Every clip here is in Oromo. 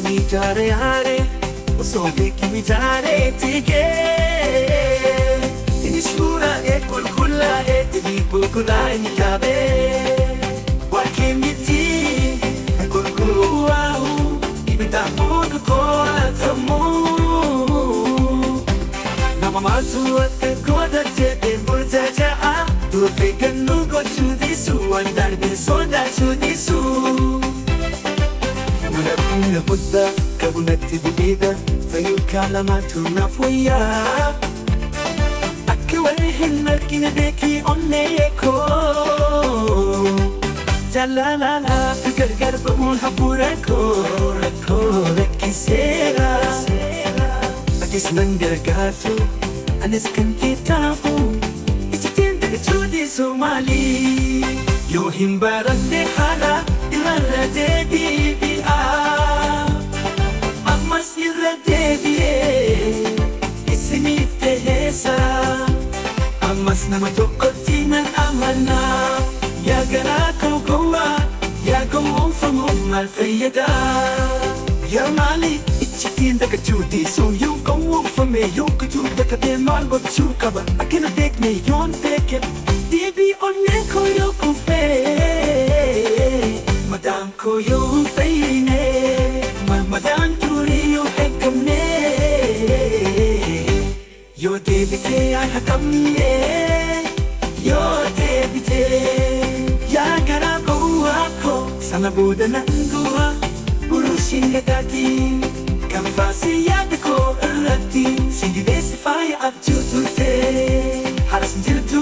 Oni jare are so beki jare tige Inishura e kulkula e tibi kulkula ni kabe Wakimiti kulkula ibita kulkula tamu Namamatu at koda te burjaja Tu fikan nu go chudisu andar bin soda chudisu Munakuna budda kabunati bida فالكلمات نفوية أكوالهن الكندكي أنيكو جلالا فكر قرب الحبوركو ركو ركي سيرا أكيس ننجر قاتو أنس كن كتابو إجتين تجودي سومالي يوهم بارد حالا إمارة دي Masira devie isinite hesa amas na matokotinan amana ya gara kokoa ya gomon famon malfayada ya mali ichitinda kachuti so you gomon fame you kachuta kate mal bachu kaba akina tek me yon teke dibi onne koyo kufe madam koyo feine madam Yo debite ay hakamye Yo debite Ya garako ako Sana buda nangua Urusin gatati Kamfasi yadako arati Sindi desify up jutute Haras njiltu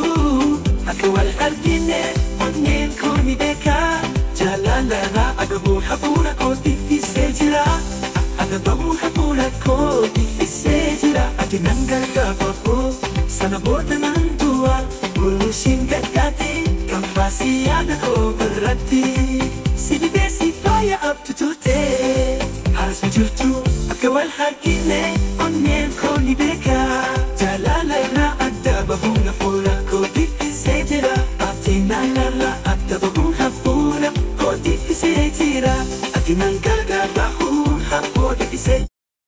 Akawal halgine Ongin kuni deka Jalalala Agabu hapura ko tifise jira Agabu hapura ko tifise jira Atinanggal kapapo Sana boda ng tuwa Ulushin gatati Kampasi ko berati Sidi desi fire up to tute Haras majutu Akawal hakine Onyen ko ni beka Jalalay na Adda babung hapura ko tifise jira Atinangala Adda babung hapura ko tifise jira Atinanggal kapapo Hapo tifise